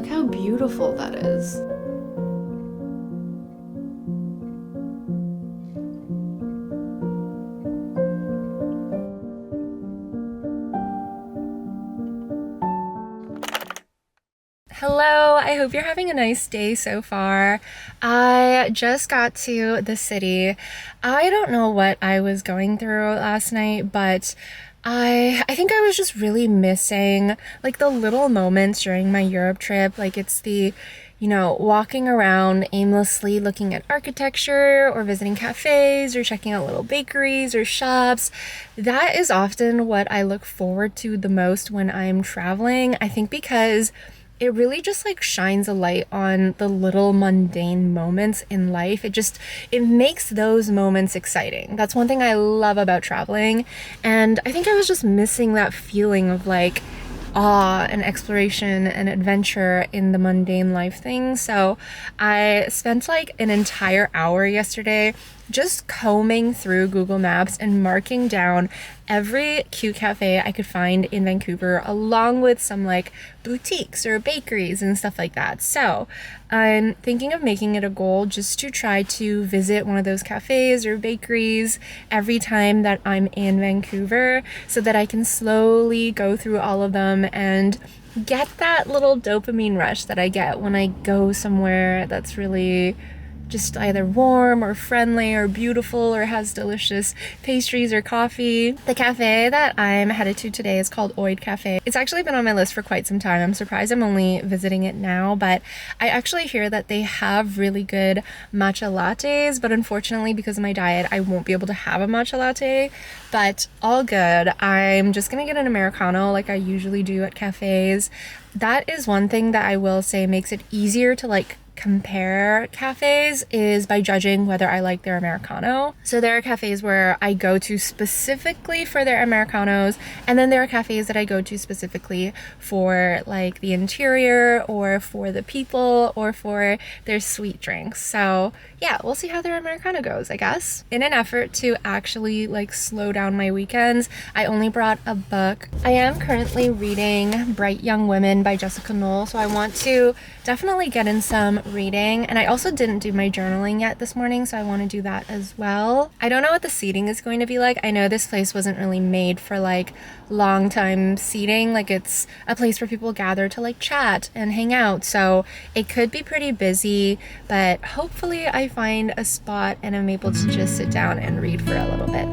Look how beautiful that is. Hello, I hope you're having a nice day so far. I just got to the city. I don't know what I was going through last night, but I think I was just really missing like the little moments during my Europe trip. Like it's the, walking around aimlessly looking at architecture or visiting cafes or checking out little bakeries or shops. That is often what I look forward to the most when I'm traveling. I think because it really just like shines a light on the little mundane moments in life. It makes those moments exciting. That's one thing I love about traveling. And I think I was just missing that feeling of like awe and exploration and adventure in the mundane life things. So I spent like an entire hour yesterday just combing through Google Maps and marking down every cute cafe I could find in Vancouver, along with some like boutiques or bakeries and stuff like that. So I'm thinking of making it a goal just to try to visit one of those cafes or bakeries every time that I'm in Vancouver so that I can slowly go through all of them and get that little dopamine rush that I get when I go somewhere that's really just either warm or friendly or beautiful or has delicious pastries or coffee. The cafe that I'm headed to today is called Oid Cafe. It's actually been on my list for quite some time. I'm surprised I'm only visiting it now, but I actually hear that they have really good matcha lattes, but unfortunately because of my diet, I won't be able to have a matcha latte, but all good. I'm just gonna get an Americano like I usually do at cafes. That is one thing that I will say makes it easier to like compare cafes is by judging whether I like their Americano. So there are cafes where I go to specifically for their Americanos, and then there are cafes that I go to specifically for like the interior or for the people or for their sweet drinks. So yeah, we'll see how their Americano goes, I guess. In an effort to actually like slow down my weekends, I only brought a book. I am currently reading Bright Young Women by Jessica Knoll, so I want to definitely get in some reading, and I also didn't do my journaling yet this morning, so I want to do that as well. I don't know what the seating is going to be like. I know this place wasn't really made for like long time seating, like it's a place where people gather to like chat and hang out, so it could be pretty busy, but hopefully I find a spot and I'm able to just sit down and read for a little bit.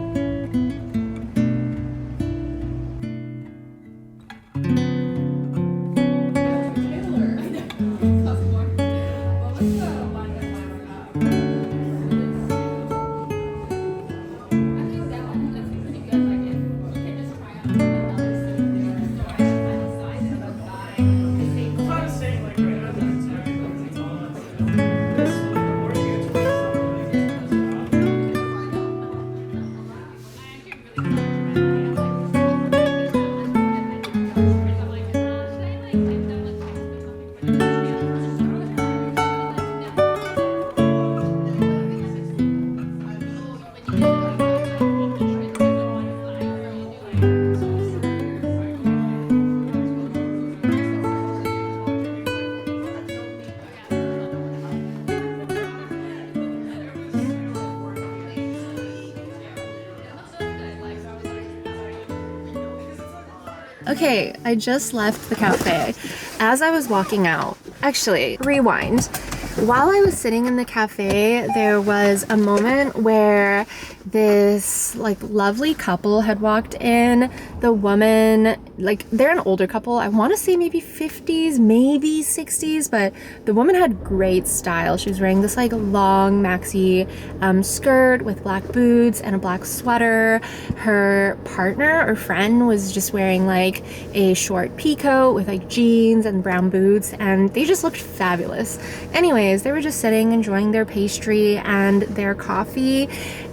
Okay, I just left the cafe. As I was walking out, actually, rewind. While I was sitting in the cafe, there was a moment where this like lovely couple had walked in. The woman, like they're an older couple. I want to say maybe 50s, maybe 60s, but the woman had great style. She was wearing this like long maxi skirt with black boots and a black sweater. Her partner or friend was just wearing like a short pea coat with like jeans and brown boots, and they just looked fabulous. Anyways, they were just sitting enjoying their pastry and their coffee,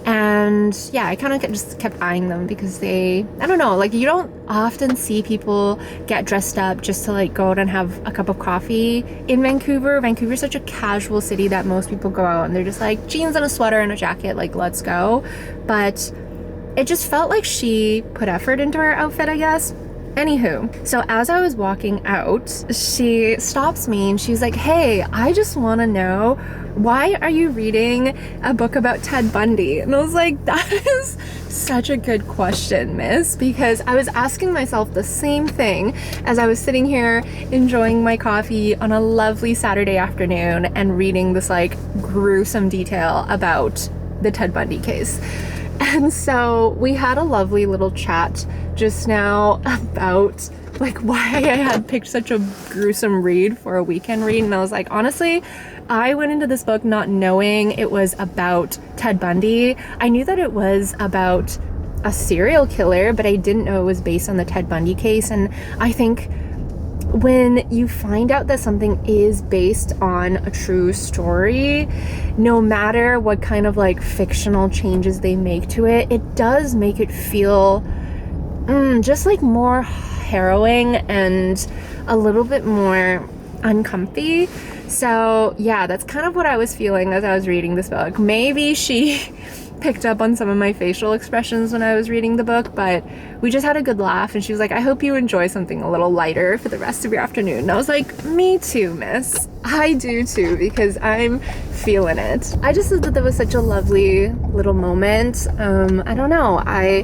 and yeah, I kind of just kept eyeing them because I don't know, like you don't often see people get dressed up just to like go out and have a cup of coffee in Vancouver. Vancouver's such a casual city that most people go out and they're just like jeans and a sweater and a jacket, like let's go. But it just felt like she put effort into her outfit, I guess. Anywho, so as I was walking out, she stops me and she's like, hey, I just want to know, why are you reading a book about Ted Bundy? And I was like, that is such a good question, miss, because I was asking myself the same thing as I was sitting here enjoying my coffee on a lovely Saturday afternoon and reading this like gruesome detail about the Ted Bundy case. And so we had a lovely little chat just now about like why I had picked such a gruesome read for a weekend read. And I was like, honestly, I went into this book not knowing it was about Ted Bundy. I knew that it was about a serial killer, but I didn't know it was based on the Ted Bundy case. And I think when you find out that something is based on a true story, no matter what kind of like fictional changes they make to it, it does make it feel just like more harrowing and a little bit more uncomfy. So yeah, that's kind of what I was feeling as I was reading this book. Maybe she picked up on some of my facial expressions when I was reading the book, but we just had a good laugh, and she was like, I hope you enjoy something a little lighter for the rest of your afternoon. And I was like, me too, miss. I do too, because I'm feeling it. I just thought that there was such a lovely little moment. I don't know, I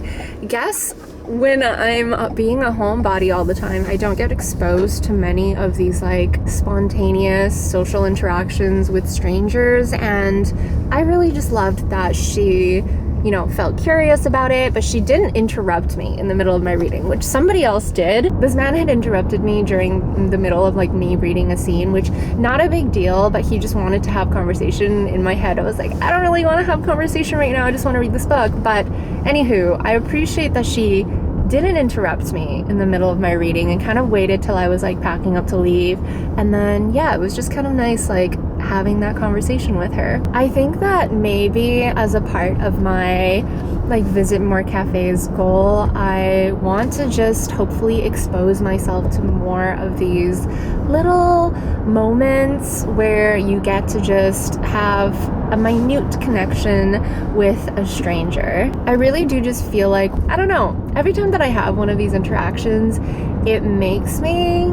guess when I'm being a homebody all the time, I don't get exposed to many of these like spontaneous social interactions with strangers, and I really just loved that she, you know, felt curious about it, but she didn't interrupt me in the middle of my reading, which somebody else did. This man had interrupted me during the middle of like me reading a scene, which not a big deal, but he just wanted to have conversation. In my head I was like, I don't really want to have conversation right now, I just want to read this book. But anywho, I appreciate that she didn't interrupt me in the middle of my reading and kind of waited till I was like packing up to leave. And then yeah, it was just kind of nice like having that conversation with her. I think that maybe as a part of my like visit more cafes goal, I want to just hopefully expose myself to more of these little moments where you get to just have a minute connection with a stranger. I really do just feel like, I don't know, every time that I have one of these interactions, it makes me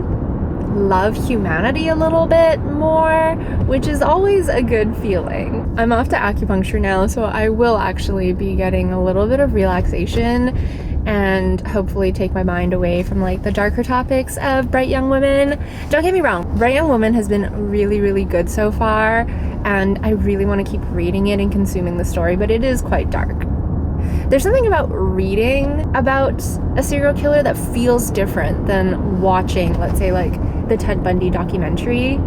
love humanity a little bit more, which is always a good feeling. I'm off to acupuncture now, so I will actually be getting a little bit of relaxation and hopefully take my mind away from like the darker topics of Bright Young Women. Don't get me wrong, Bright Young Woman has been really, really good so far, and I really want to keep reading it and consuming the story, but it is quite dark. There's something about reading about a serial killer that feels different than watching, let's say, like the Ted Bundy documentary.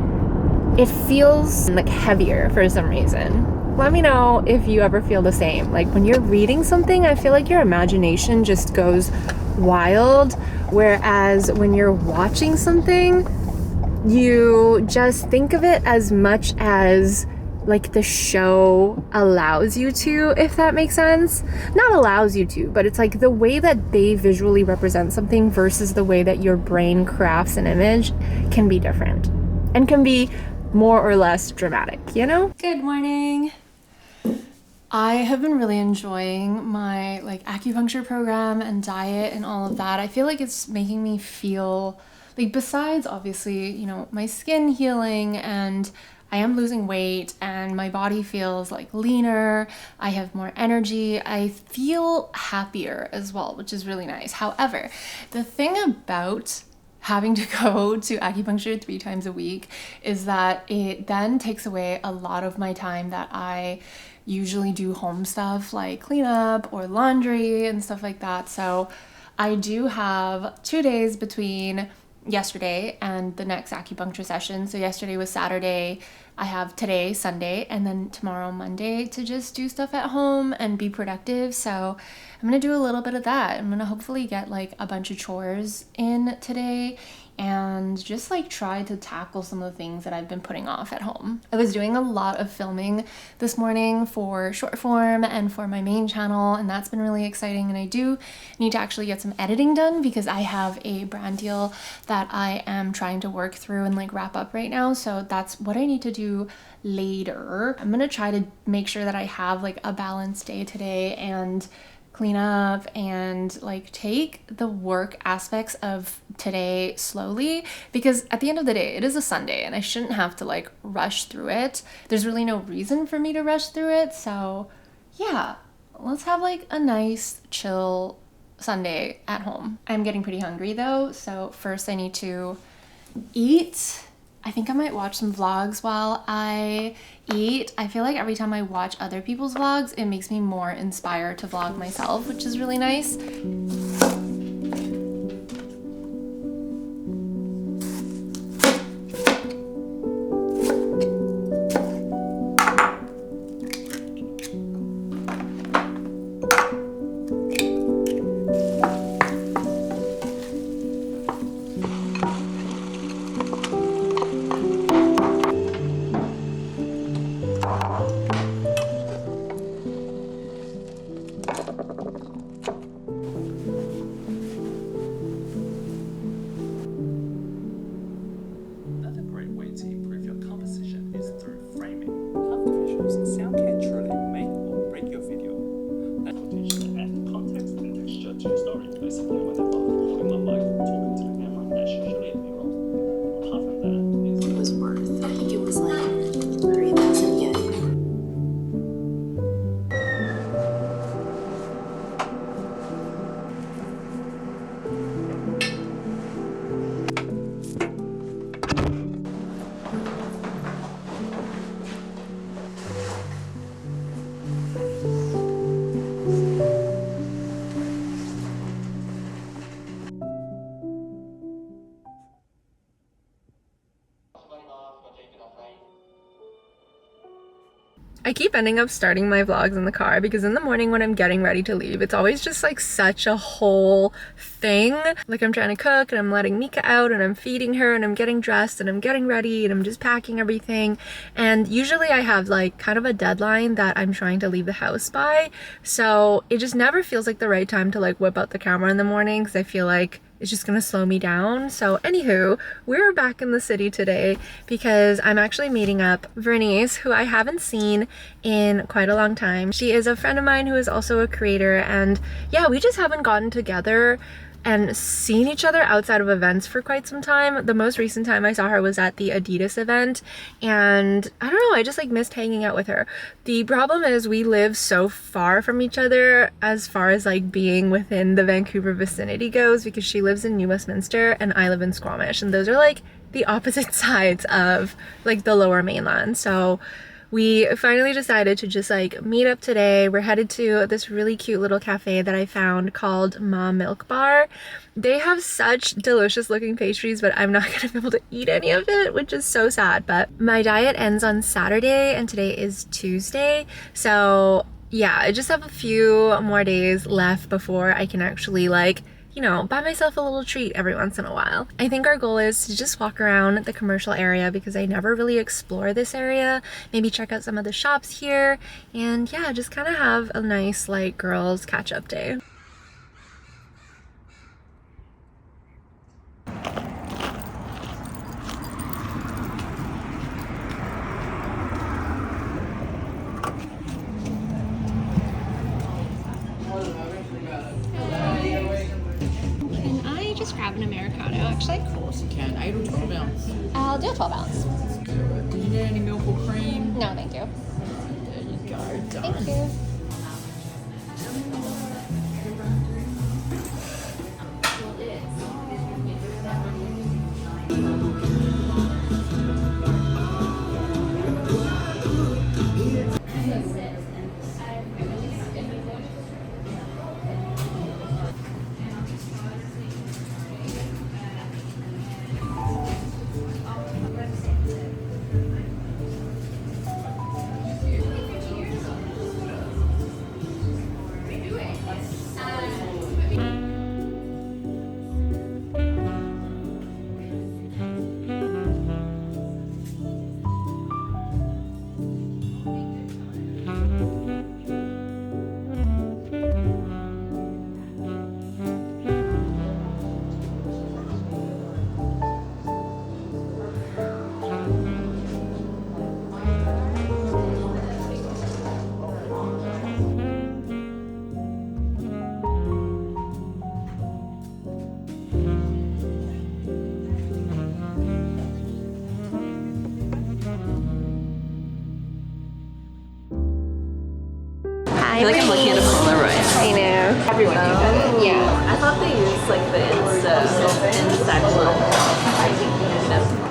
It feels like heavier for some reason. Let me know if you ever feel the same. Like when you're reading something, I feel like your imagination just goes wild, whereas when you're watching something, you just think of it as much as like the show allows you to, if that makes sense. Not allows you to, but it's like the way that they visually represent something versus the way that your brain crafts an image can be different and can be more or less dramatic, you know? Good morning. I have been really enjoying my like acupuncture program and diet and all of that. I feel like it's making me feel like, besides obviously, you know, my skin healing, and I am losing weight and my body feels like leaner, I have more energy, I feel happier as well, which is really nice. However, the thing about having to go to acupuncture 3 times a week is that it then takes away a lot of my time that I usually do home stuff like cleanup or laundry and stuff like that. So I do have 2 days between yesterday and the next acupuncture session. So yesterday was Saturday, I have today Sunday, and then tomorrow Monday to just do stuff at home and be productive. So I'm gonna do a little bit of that. I'm gonna hopefully get like a bunch of chores in today and just like try to tackle some of the things that I've been putting off at home. I was doing a lot of filming this morning for short form and for my main channel, and that's been really exciting. And I do need to actually get some editing done because I have a brand deal that I am trying to work through and like wrap up right now. So that's what I need to do later. I'm gonna try to make sure that I have like a balanced day today and clean up and like take the work aspects of today slowly, because at the end of the day it is a Sunday and I shouldn't have to like rush through it. There's really no reason for me to rush through it. So yeah, let's have like a nice chill Sunday at home. I'm getting pretty hungry though, so first I need to eat. I think I might watch some vlogs while I eat. I feel like every time I watch other people's vlogs, it makes me more inspired to vlog myself, which is really nice. Sound can truly make or break your video. And context and texture to your story. Basically, whenever I'm holding my mic talking to the camera, that's usually a B-roll. Apart from that, it was worth. I think it was like 3,000 yen. I keep ending up starting my vlogs in the car because in the morning when I'm getting ready to leave, it's always just like such a whole thing. Like I'm trying to cook and I'm letting Mika out and I'm feeding her and I'm getting dressed and I'm getting ready and I'm just packing everything. And usually I have like kind of a deadline that I'm trying to leave the house by. So it just never feels like the right time to like whip out the camera in the morning because I feel like it's just gonna slow me down. So anywho, we're back in the city today because I'm actually meeting up Vernice, who I haven't seen in quite a long time. She is a friend of mine who is also a creator, and yeah, we just haven't gotten together and seen each other outside of events for quite some time. The most recent time I saw her was at the Adidas event, and I don't know, I just like missed hanging out with her. The problem is we live so far from each other as far as like being within the Vancouver vicinity goes, because she lives in New Westminster and I live in Squamish, and those are like the opposite sides of like the lower mainland. So we finally decided to just like meet up today. We're headed to this really cute little cafe that I found called Ma Milk Bar. They have such delicious looking pastries, but I'm not gonna be able to eat any of it, which is so sad. But my diet ends on Saturday and today is Tuesday. So yeah, I just have a few more days left before I can actually like, you know, buy myself a little treat every once in a while. I think our goal is to just walk around the commercial area because I never really explore this area. Maybe check out some of the shops here and yeah, just kind of have a nice like girls catch up day. Just grab an Americano, actually. Of course you can. 8 or 12 ounce. I'll do a 12 ounce. Do you need any milk or cream? No, thank you. There you go. Done. Thank you. I feel like I'm looking at a Polaroid. I know. Everyone uses it. Yeah. I thought they used like the insect little.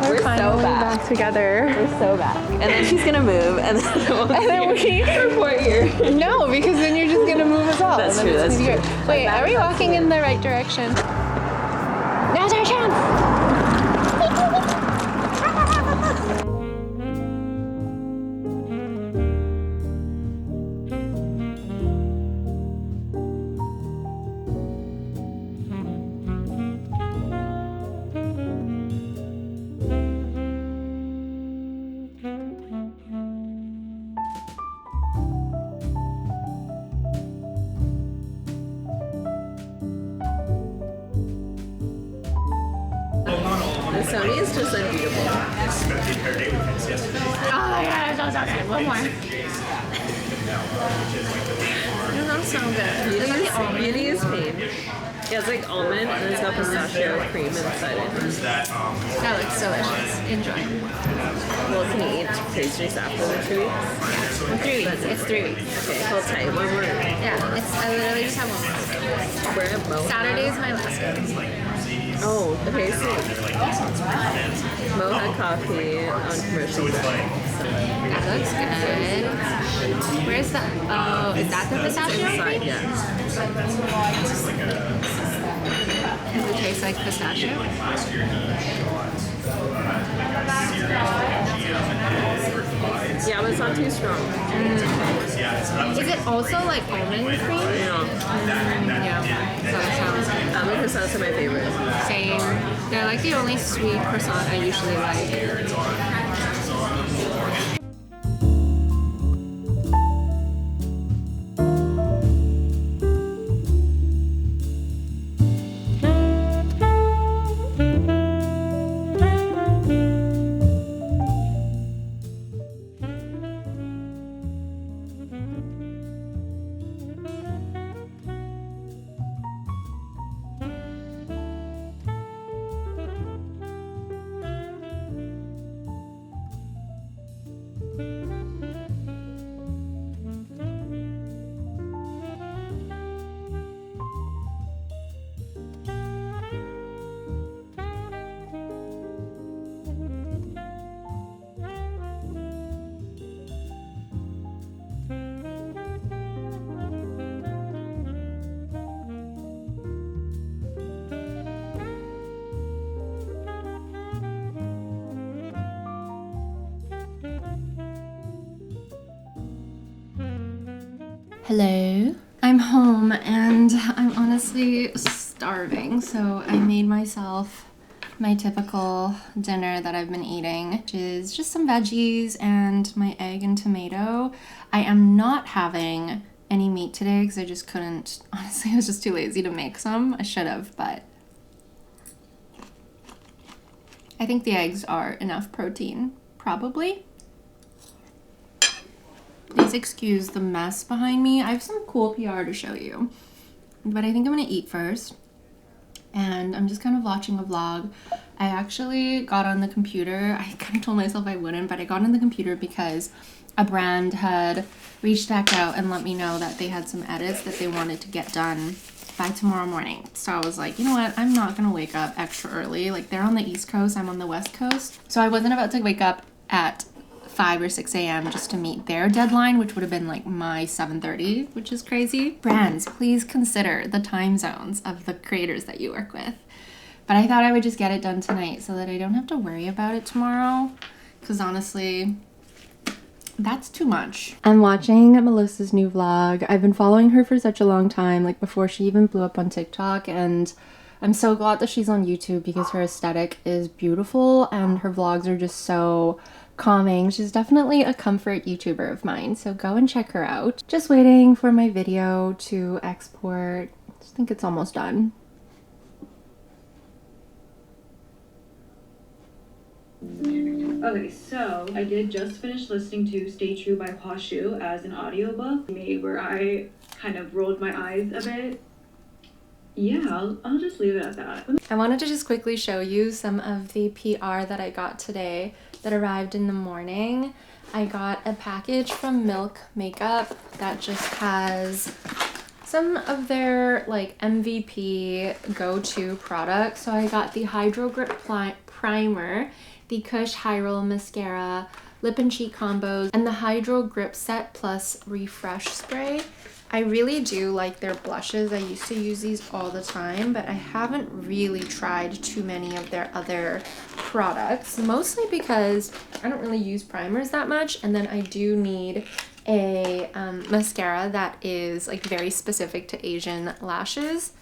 We're so Finally back. together. We're so back. And then she's gonna move, and then we report here. No, because then you're just gonna move us all. That's true. That's true. Wait, are we walking in the right direction? Now's our chance. Sony is just unbeatable. Oh my god, I'm so excited. One more. It smells so good. Beauty is pain. Yeah, it's like almond and it's got pistachio cream inside it. That looks delicious. Enjoy. Well, can you eat pastries after the 2 weeks? 3 weeks. It's 3 weeks. Okay, hold tight. One more. Yeah, I literally just have one more. We're at Mo. Saturday is my last day. Oh, okay, so Mo had coffee on commercial. That looks good. Where's the, oh, is that the pistachio? Inside, yeah. Does it taste like pistachio? Yeah, but it's not too strong. Is it also like almond cream? Yeah, so that sounds good. Almond croissants are my favorite. Same. They're like the only sweet croissant I usually like. Hello. I'm home and I'm honestly starving, so I made myself my typical dinner that I've been eating, which is just some veggies and my egg and tomato. I am not having any meat today because I just couldn't, honestly, I was just too lazy to make some. I should have, but I think the eggs are enough protein, probably. Please excuse the mess behind me. I have some cool PR to show you, but I think I'm gonna eat first. And I'm just kind of watching a vlog. I actually got on the computer. I kind of told myself I wouldn't, but I got on the computer because a brand had reached back out and let me know that they had some edits that they wanted to get done by tomorrow morning. So I was like, you know what? I'm not gonna wake up extra early. Like, they're on the East Coast, I'm on the West Coast. So I wasn't about to wake up at 5 or 6 a.m. just to meet their deadline, which would have been like my 7:30, which is crazy. Brands, please consider the time zones of the creators that you work with. But I thought I would just get it done tonight so that I don't have to worry about it tomorrow, because honestly, that's too much. I'm watching Melissa's new vlog. I've been following her for such a long time, like before she even blew up on TikTok, and I'm so glad that she's on YouTube because her aesthetic is beautiful and her vlogs are just so calming. She's definitely a comfort YouTuber of mine, so go and check her out. Just waiting for my video to export. I think it's almost done. Okay, so I did just finish listening to Stay True by Pashu as an audiobook, where I kind of rolled my eyes a bit. Yeah, I'll just leave it at that. I wanted to just quickly show you some of the PR that I got today that arrived in the morning. I got a package from Milk Makeup that just has some of their like MVP go-to products. So I got the Hydro Grip Primer, the Kush Hyrule Mascara, Lip and Cheek Combos, and the Hydro Grip Set Plus Refresh Spray. I really do like their blushes. I used to use these all the time, but I haven't really tried too many of their other products, mostly because I don't really use primers that much, and then I do need a mascara that is like very specific to Asian lashes.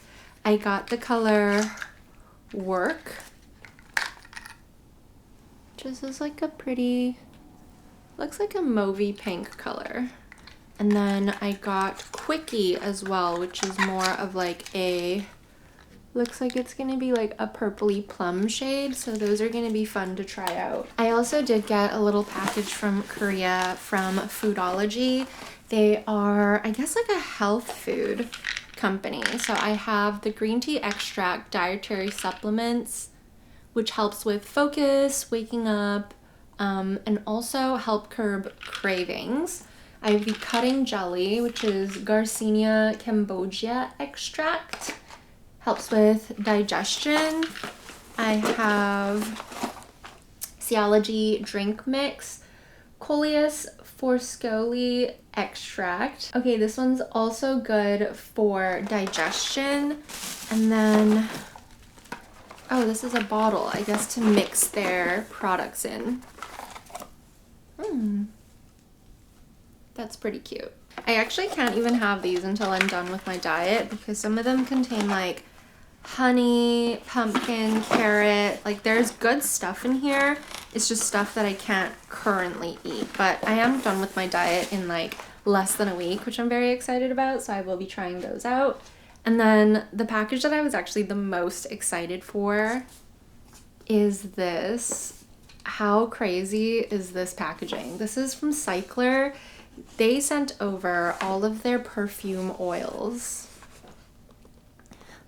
I got the color Work, which is like a pretty, looks like a mauvey pink color. And then I got Quickie as well, which is more of like a, looks like it's gonna be like a purpley plum shade. So those are gonna be fun to try out. I also did get a little package from Korea from Foodology. They are, I guess, like a health food company. So I have the green tea extract dietary supplements, which helps with focus, waking up, and also help curb cravings. I have the cutting jelly, which is Garcinia Cambogia extract. Helps with digestion. I have Ceology drink mix, Coleus forscoli extract. Okay, this one's also good for digestion. And then, oh, this is a bottle, I guess, to mix their products in. That's pretty cute. I actually can't even have these until I'm done with my diet because some of them contain like honey, pumpkin, carrot. Like there's good stuff in here. It's just stuff that I can't currently eat. But I am done with my diet in like less than a week, which I'm very excited about. So I will be trying those out. And then the package that I was actually the most excited for is this. How crazy is this packaging? This is from Cycler. They sent over all of their perfume oils.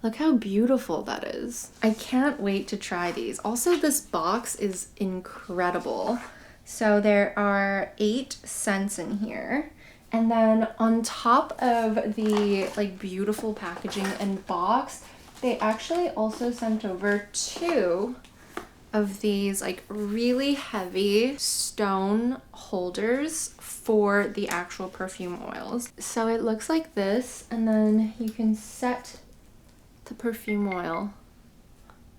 Look how beautiful that is. I can't wait to try these. Also, this box is incredible. So there are 8 scents in here. And then on top of the like beautiful packaging and box, they actually also sent over 2 of these like really heavy stone holders for the actual perfume oils. So it looks like this, and then you can set the perfume oil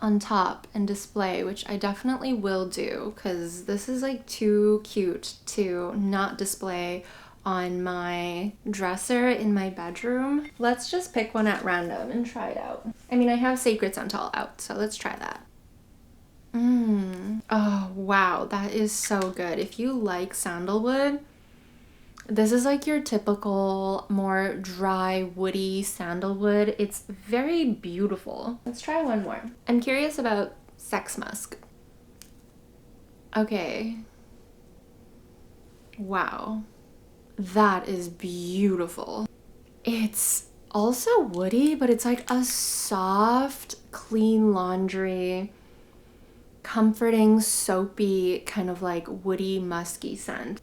on top and display, which I definitely will do because this is like too cute to not display on my dresser in my bedroom. Let's just pick one at random and try it out. I mean, I have Sacred Santal out, so let's try that. Oh, wow, that is so good. If you like sandalwood, this is like your typical, more dry, woody sandalwood. It's very beautiful. Let's try one more. I'm curious about Sex Musk. Okay. Wow. That is beautiful. It's also woody, but it's like a soft, clean laundry, comforting, soapy, kind of like woody, musky scent.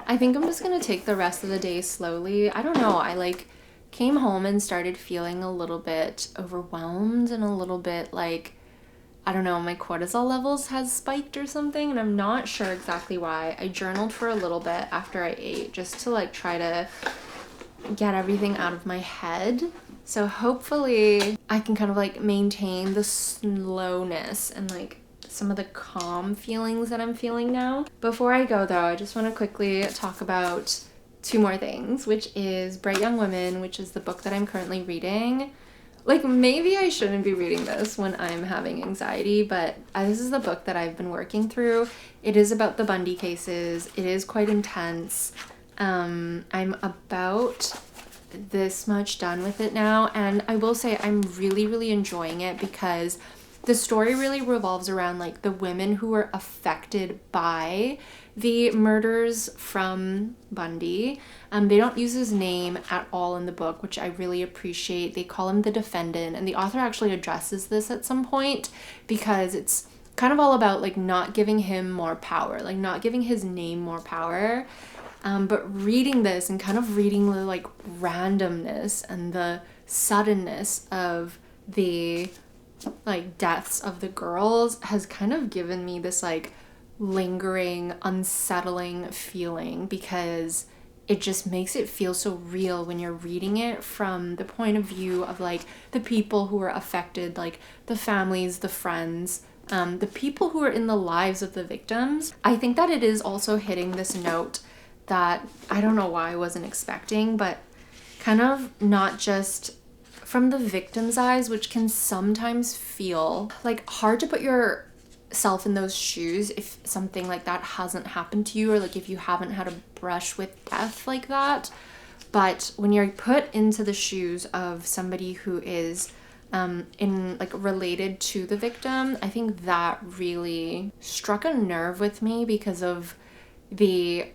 I think I'm just gonna take the rest of the day slowly. I don't know, I like came home and started feeling a little bit overwhelmed and a little bit like, I don't know, my cortisol levels has spiked or something, and I'm not sure exactly why. I journaled for a little bit after I ate just to like try to get everything out of my head. So hopefully I can kind of like maintain the slowness and like some of the calm feelings that I'm feeling now. Before I go though, I just want to quickly talk about 2 more things, which is Bright Young Women, which is the book that I'm currently reading. Like maybe I shouldn't be reading this when I'm having anxiety, but this is the book that I've been working through. It is about the Bundy cases. It is quite intense. I'm about this much done with it now, and I will say I'm really enjoying it because the story really revolves around like the women who were affected by the murders from Bundy. They don't use his name at all in the book, which I really appreciate. They call him the defendant, and the author actually addresses this at some point because it's kind of all about like not giving him more power, like not giving his name more power. But reading this and kind of reading the like randomness and the suddenness of the like deaths of the girls has kind of given me this like lingering, unsettling feeling, because it just makes it feel so real when you're reading it from the point of view of like the people who are affected, like the families, the friends, the people who are in the lives of the victims. I think that it is also hitting this note that I don't know why I wasn't expecting, but kind of not just from the victim's eyes, which can sometimes feel like hard to put yourself in those shoes if something like that hasn't happened to you, or like if you haven't had a brush with death like that. But when you're put into the shoes of somebody who is in like related to the victim, I think that really struck a nerve with me because of the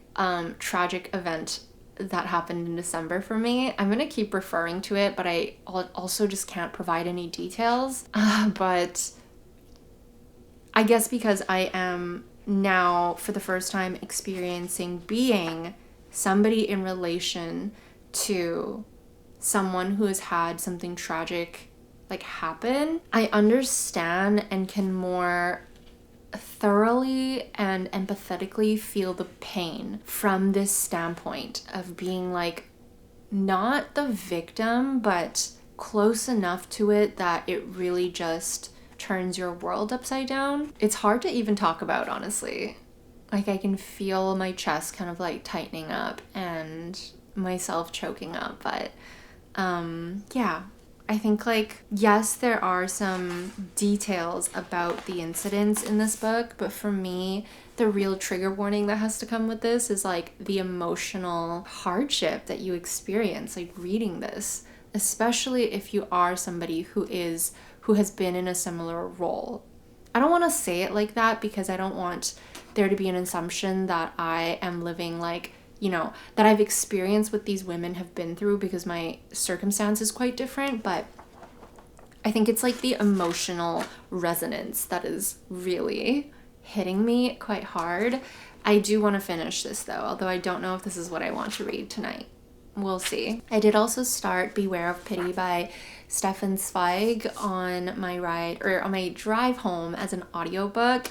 tragic event that happened in December for me. I'm gonna keep referring to it, but I also just can't provide any details. But I guess because I am now for the first time experiencing being somebody in relation to someone who has had something tragic like happen, I understand and can more thoroughly and empathetically feel the pain from this standpoint of being like not the victim, but close enough to it that it really just turns your world upside down. It's hard to even talk about, honestly. Like I can feel my chest kind of like tightening up and myself choking up, but yeah. I think like, yes, there are some details about the incidents in this book, but for me, the real trigger warning that has to come with this is like the emotional hardship that you experience like reading this, especially if you are somebody who has been in a similar role. I don't want to say it like that because I don't want there to be an assumption that I am living like, you know, that I've experienced what these women have been through, because my circumstance is quite different. But I think it's like the emotional resonance that is really hitting me quite hard. I do want to finish this though, although I don't know if this is what I want to read tonight. We'll see. I did also start Beware of Pity by Stefan Zweig on my drive home as an audiobook.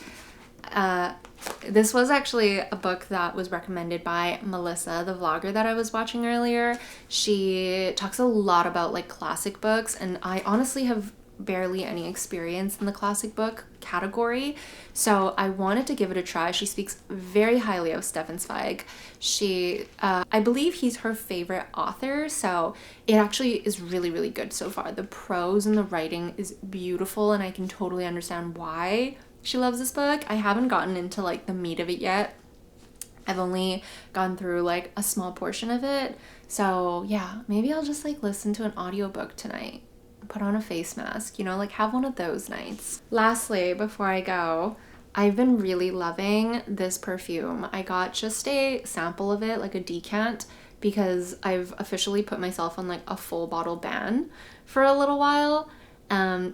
This was actually a book that was recommended by Melissa, the vlogger that I was watching earlier. She talks a lot about like classic books, and I honestly have barely any experience in the classic book category, so I wanted to give it a try. She speaks very highly of Stefan Zweig. I believe he's her favorite author, so it actually is really, really good so far. The prose and the writing is beautiful, and I can totally understand why she loves this book. I haven't gotten into like the meat of it yet. I've only gone through like a small portion of it. So yeah, maybe I'll just like listen to an audiobook tonight. Put on a face mask, you know, like have one of those nights. Lastly, before I go, I've been really loving this perfume. I got just a sample of it, like a decant, because I've officially put myself on like a full bottle ban for a little while.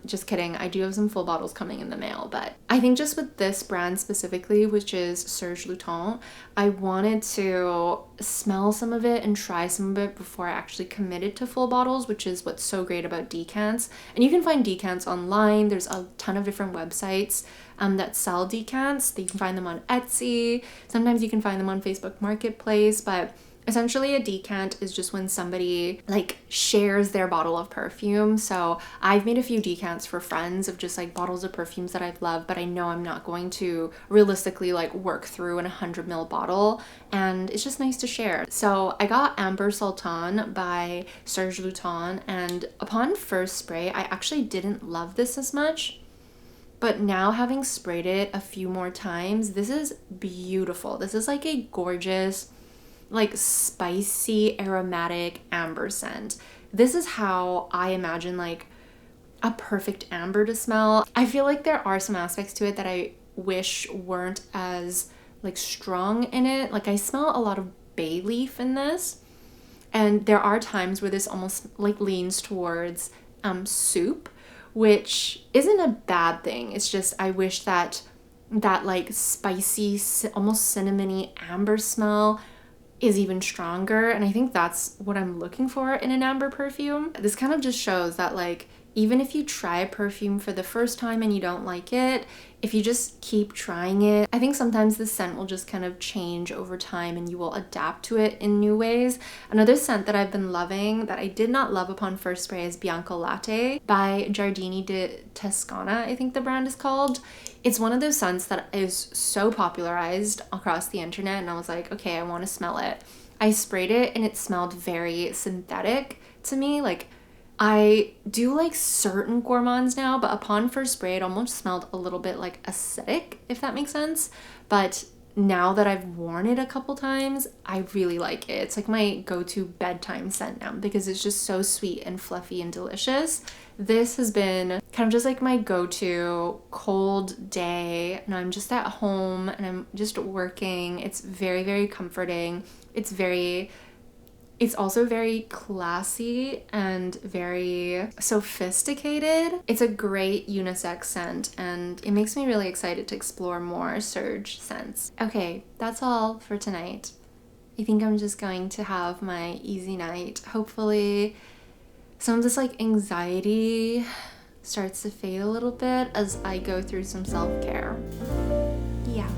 Just kidding. I do have some full bottles coming in the mail, but I think just with this brand specifically, which is Serge Lutens, I wanted to smell some of it and try some of it before I actually committed to full bottles, which is what's so great about decants. And you can find decants online. There's a ton of different websites that sell decants. You can find them on Etsy. Sometimes you can find them on Facebook Marketplace, but essentially a decant is just when somebody like shares their bottle of perfume. So I've made a few decants for friends of just like bottles of perfumes that I've loved, but I know I'm not going to realistically like work through an 100 ml bottle, and it's just nice to share. So I got Amber Sultan by Serge Lutens, and upon first spray I actually didn't love this as much, but now having sprayed it a few more times, this is beautiful. This is like a gorgeous, like spicy aromatic amber scent. This is how I imagine like a perfect amber to smell. I feel like there are some aspects to it that I wish weren't as like strong in it. Like I smell a lot of bay leaf in this, and there are times where this almost like leans towards soup, which isn't a bad thing. It's just I wish that like spicy, almost cinnamony amber smell is even stronger, and I think that's what I'm looking for in an amber perfume. This kind of just shows that like even if you try a perfume for the first time and you don't like it, if you just keep trying it, I think sometimes the scent will just kind of change over time and you will adapt to it in new ways. Another scent that I've been loving that I did not love upon first spray is Bianco Latte by Giardini di Toscana, I think the brand is called. It's one of those scents that is so popularized across the internet, and I was like, okay, I want to smell it. I sprayed it and it smelled very synthetic to me. Like, I do like certain gourmands now, but upon first spray, it almost smelled a little bit like acidic, if that makes sense. But now that I've worn it a couple times, I really like it. It's like my go-to bedtime scent now because it's just so sweet and fluffy and delicious. This has been kind of just like my go-to cold day, and I'm just at home and I'm just working. It's very, very comforting. It's also very classy and very sophisticated. It's a great unisex scent, and it makes me really excited to explore more Surge scents. Okay, that's all for tonight. I think I'm just going to have my easy night. Hopefully some of this like anxiety starts to fade a little bit as I go through some self-care. Yeah.